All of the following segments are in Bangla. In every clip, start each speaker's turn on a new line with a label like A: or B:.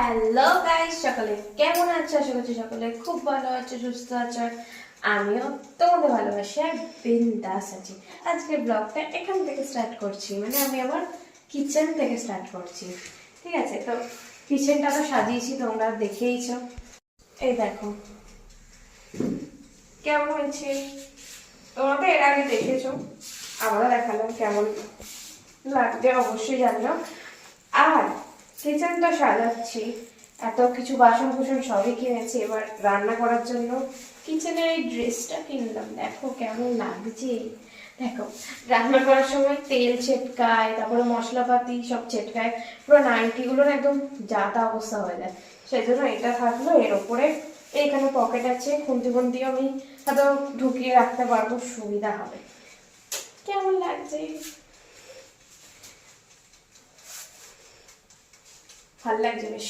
A: হ্যালো গাইস, সকলে কেমন আছো? আশা করছি সকলে খুব ভালো আছো, সুস্থ আছো। আমিও তোমাদের ভালোবাসি আর বিন্দাস আছি। আজকের ব্লগটা এখান থেকে স্টার্ট করছি, মানে আমি আমার কিচেন থেকে স্টার্ট করছি। ঠিক আছে, তো কিচেনটা তো সাজিয়েছি, তোমরা দেখেইছো। এই দেখো কেমন হয়েছে, তোমরা তো এর আগে দেখেছো, আবারও দেখালাম। কেমন লাগবে অবশ্যই জানিও। আর কিচেনটা সাজাচ্ছি, এত কিছু বাসন কুসন সবই কিনেছি। এবার রান্না করার জন্য কিচেনের এই ড্রেসটা কিনলাম, দেখো কেমন লাগছে। দেখো রান্না করার সময় তেল ছেটকায়, তারপরে মশলাপাতি সব ছেটকায়, পুরো নাইটিগুলোর একদম যা তা অবস্থা হয়ে যায়। সেই জন্য এটা থাকলো এর ওপরে। এইখানে পকেট আছে, খুন্তি খুন্তি আমি হয়তো ঢুকিয়ে রাখতে পারবো, সুবিধা হবে। কেমন লাগছে? ভাল লাগছে, বেশ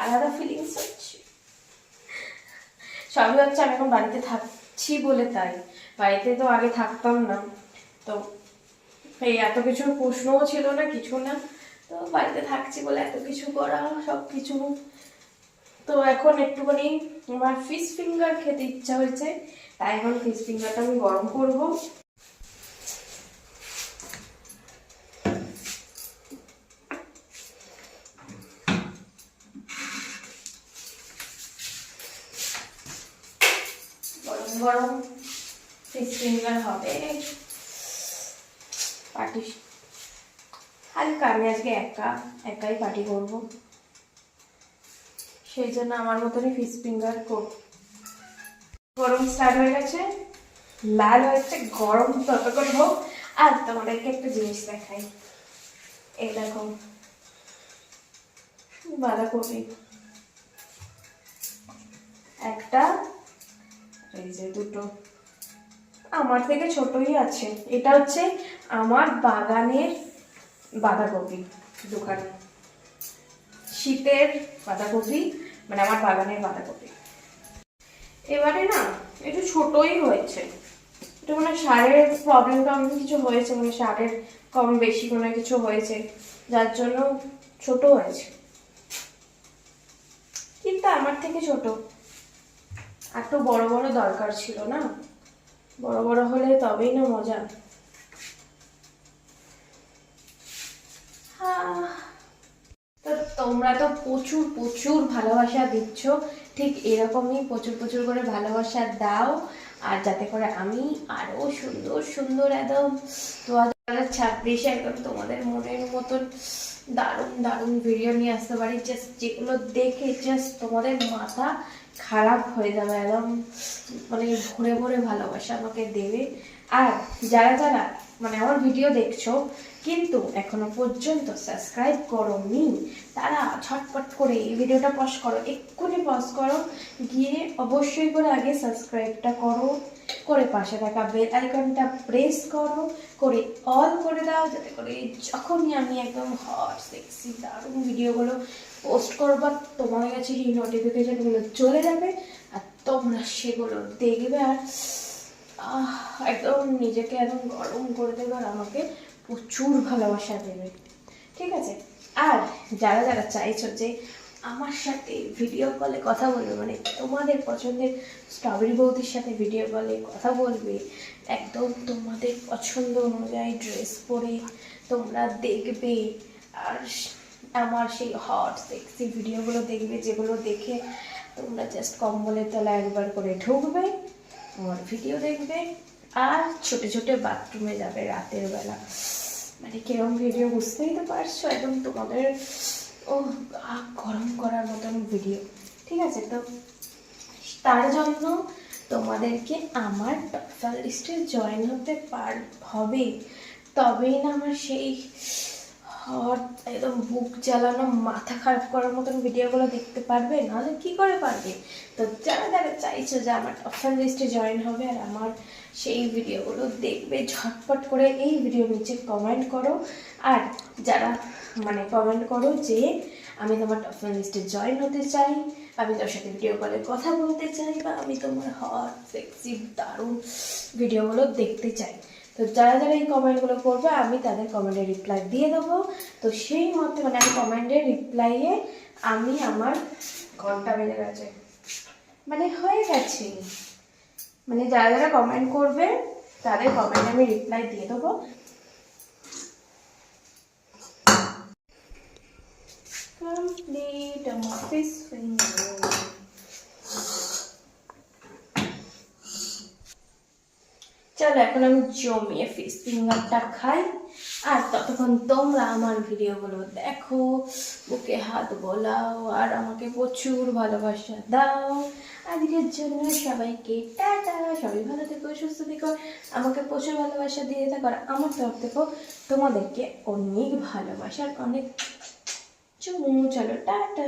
A: আলাদা ফিলিংস হচ্ছে। সবই হচ্ছে আমি এখন বাড়িতে থাকছি বলে, তাই বাড়িতে তো আগে থাকতাম না, তো এই এত কিছুর প্রশ্নও ছিল না, কিছু না। তো বাড়িতে থাকছি বলে এত কিছু করা, সব কিছু। তো এখন একটুখানি আমার ফিশ ফিঙ্গার খেতে ইচ্ছা হয়েছে, তাই এখন ফিশ ফিঙ্গারটা আমি গরম করবো। গরম গরম ফিশ ফিঙ্গার হবে। পার্টি হালকা, আমি আজকে একাই পার্টি করবো, সেই জন্য আমার মতনই ফিশ ফিঙ্গার করব। গরম স্টার্ট হয়ে গেছে, লাল হয়েছে, গরম ততক্ষণ হোক। আর তোমাদেরকে একটা জিনিস দেখাই, এই দেখো বাঁধাকপি একটা, এই যে দুটো, আমার থেকে ছোটই আছে। এটা হচ্ছে আমার বাগানের বাঁধাকপি, দোকানে শীতের বাঁধাকপি, মানে আমার বাগানের বাঁধাকপি। এবারে না একটু ছোটই হয়েছে, এটা মানে সারের প্রবলেম টবলেম কিছু হয়েছে, মানে সারের কম বেশি কোনো কিছু হয়েছে, যার জন্য ছোট হয়েছে। কিন্তু আমার থেকে ছোট, আর তো বড় বড় দরকার ছিল না, বড় বড় হলে তবেই না মজা। তো তোমরা তো প্রচুর প্রচুর ভালোবাসা দিচ্ছ, ঠিক এরকমই প্রচুর প্রচুর করে ভালোবাসা দাও, আর যাতে করে আমি আরো সুন্দর সুন্দর একদম 2026 একদম তোমাদের মনের মতন দারুণ দারুণ ভিডিও নিয়ে আসতে পারি, জাস্ট যেগুলো দেখে জাস্ট তোমাদের মাথা খারাপ হয়ে যাবে একদম, মানে ভরে ভরে ভালোবাসা আমাকে দেবে। আর যারা যারা মানে আমার ভিডিও দেখছো কিন্তু এখনো পর্যন্ত সাবস্ক্রাইব করোনি, তারা ঝটপট করে এই ভিডিওটা পজ করো, এক্ষুনি পজ করো, গিয়ে অবশ্যই করে আগে সাবস্ক্রাইবটা করো, করে পাশে থাকা বেল আইকনটা প্রেস করো, করে অল করে দাও, যাতে করে যখনই আমি একদম হট সেক্সি দারুণ ভিডিওগুলো পোস্ট করবো তোমার কাছে সেই নোটিফিকেশনগুলো চলে যাবে, আর তোমরা সেগুলো দেখবে আর একদম নিজেকে একদম গরম করে দেবে, আর আমাকে প্রচুর ভালোবাসা দেবে। ঠিক আছে, আর যারা যারা চাইছো যে আমার সাথে ভিডিও কলে কথা বলবে, মানে তোমাদের পছন্দের স্ট্রবেরি বৌদির সাথে ভিডিও কলে কথা বলবে, একদম তোমাদের পছন্দ অনুযায়ী ড্রেস পরে তোমরা দেখবে, আর আমার সেই হট সেক্সি ভিডিওগুলো দেখবে, যেগুলো দেখে তোমরা জাস্ট কম্বলের তলা একবার করে ঢুকবে, আমার ভিডিও দেখবে, আর ছোটে ছোটে বাথরুমে যাবে রাতের বেলা, মানে কিরকম ভিডিও বুঝতেই তো পারছো, একদম তোমাদের গরম করার মতন ভিডিও। ঠিক আছে, তো তার জন্য তোমাদেরকে আমার টপ লিস্টে জয়েন হতে হবে, তবেই না আমার সেই হট একদম বুক জ্বালানো মাথা খারাপ করার মতন ভিডিওগুলো দেখতে পারবে, নাহলে কি করে পারবে। তো যারা যারা চাইছো যে আমার টপ লিস্টে জয়েন হবে আর আমার সেই ভিডিওগুলো দেখবে, ঝটপট করে এই ভিডিওর নিচে কমেন্ট করো, আর যারা মানে কমেন্ট করো যে আমি তোমার টপ লিস্টে জয়েন হতে চাই, আমি তোর সাথে ভিডিও কলে কথা বলতে চাই, বা আমি তোমার হট সেক্সি দারুণ ভিডিওগুলো দেখতে চাই। তো যারা যারা এই কমেন্টগুলো করবে আমি তাদের কমেন্টে রিপ্লাই দিয়ে দেবো। তো সেই মতে মানে আমি কমেন্টের রিপ্লাইয়ে আমি আমার ঘন্টা বেজে গেছে মানে হয়ে গেছে, মানে যারা যারা কমেন্ট করবে তাদের কমেন্টে আমি রিপ্লাই দিয়ে দেবো। কমপ্লিট আমার ফিশ ফিঙ্গার। চলো এখন আমি জমিয়ে ফিশ ফিঙ্গারটা খাই, আর ততক্ষণ তোমরা আমার ভিডিওগুলো দেখো, বুকে হাত বোলাও আর আমাকে প্রচুর ভালোবাসা দাও। আজকের জন্য সবাইকে টাটা, সবাই ভালো থেকো, সুস্থ থেকো, আমাকে প্রচুর ভালোবাসা দিয়ে থাকো, আর আমার তরফ থেকেও তোমাদেরকে অনেক ভালোবাসার অনেক চুমু। চলো টাটা।